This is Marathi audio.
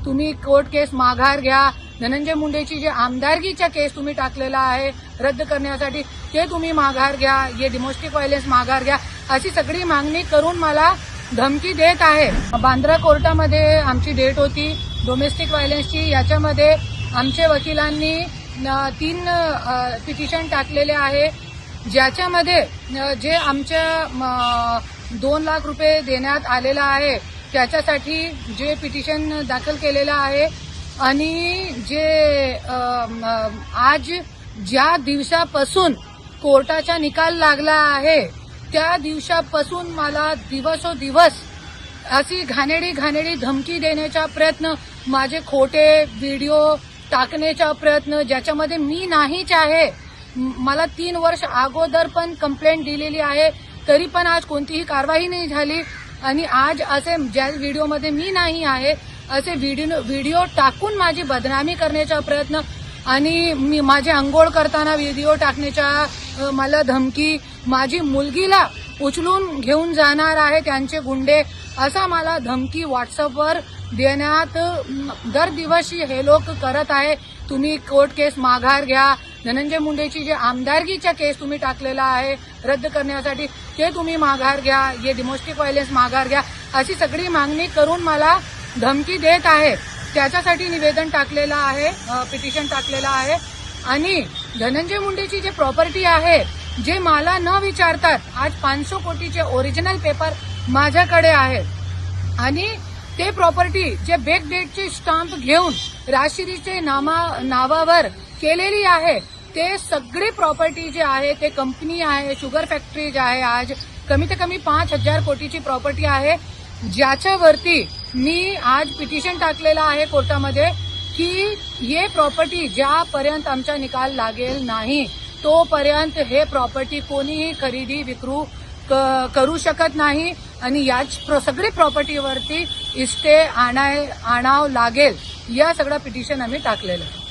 तुम्ही कोर्ट केस माघार घ्या, धनंजय मुंडेची जे आमदारकीचा केस तुम्ही टाकलेला आहे रद्द करण्यासाठी ते तुम्ही माघार घ्या, हे डोमेस्टिक व्हायलन्स माघार घ्या, अशी सगळी मागणी करून मला धमकी देत आहे। बांद्रा कोर्टामध्ये आमची डेट होती डोमेस्टिक व्हायलन्सची। याच्यामध्ये आमच्या वकिलांनी 3 पिटिशन टाकलेले आहे, ज्याच्यामध्ये जे आमच्या 2 लाख रुपये देण्यात आलेला आहे त्याच्यासाठी जे पिटिशन दाखल केलेलं आहे आणि जे आज ज्या दिवसापासून कोर्टाचा निकाल लागला आहे त्या दिवसापासून मला दिवसोदिवस अशी घाणेरडी धमकी देण्याचा प्रयत्न, माझे खोटे व्हिडिओ टाकण्याचा प्रयत्न, ज्याच्यामध्ये मी नाहीच आहे। मला 3 वर्ष अगोदर पण कंप्लेंट दिलेली आहे, तरी पण आज कोणतीही कारवाई नाही झाली। आणि आज असे ज्या व्हिडिओमध्ये मी नाही आहे असे व्हिडिओ टाकून माझी बदनामी करण्याचा प्रयत्न आणि मी माझे अंघोळ करताना व्हिडिओ टाकण्याचा मला धमकी, माझी मुलगीला उचलून घेऊन जाणार आहे त्यांचे गुंडे, असा मला धमकी व्हॉट्सअपवर देण्यात दर दिवशी हे लोक करत आहे। तुम्ही कोर्ट केस माघार घ्या, धनंजय मुंडेची जे आमदारकीचा केस तुम्ही टाकलेला आहे रद्द करण्यासाठी ते तुम्ही माघार घ्या, हे डोमेस्टिक व्हायलन्स माघार घ्या, अशी सगळी मागणी करून मला धमकी देत आहे। त्याच्यासाठी निवेदन टाकलेलं आहे, पिटिशन टाकलेलं आहे। आणि धनंजय मुंडेची जे प्रॉपर्टी आहे, जे मला न विचारतात, आज 500 कोटीचे ओरिजिनल पेपर माझ्याकडे आहे आणि ते प्रॉपर्टी जे बेक डेटचे स्टाम्प घेऊन राजश्रीचे नावावर केलेली आहे, ते सगळी प्रॉपर्टी जे आहे ते कंपनी आहे, शुगर फॅक्टरी जे आहे, आज कमीत कमी 5,000 कोटीची प्रॉपर्टी आहे, ज्याच्यावरती मी आज पिटिशन टाकलेलं आहे कोर्टामध्ये की हे प्रॉपर्टी ज्यापर्यंत आमचा निकाल लागेल नाही तोपर्यंत हे प्रॉपर्टी कोणीही खरेदी विक्रू करू शकत नाही आणि याच सगळी प्रॉपर्टीवरती स्टे आणावं लागेल। या सगळं पिटिशन आम्ही टाकलेलं आहे।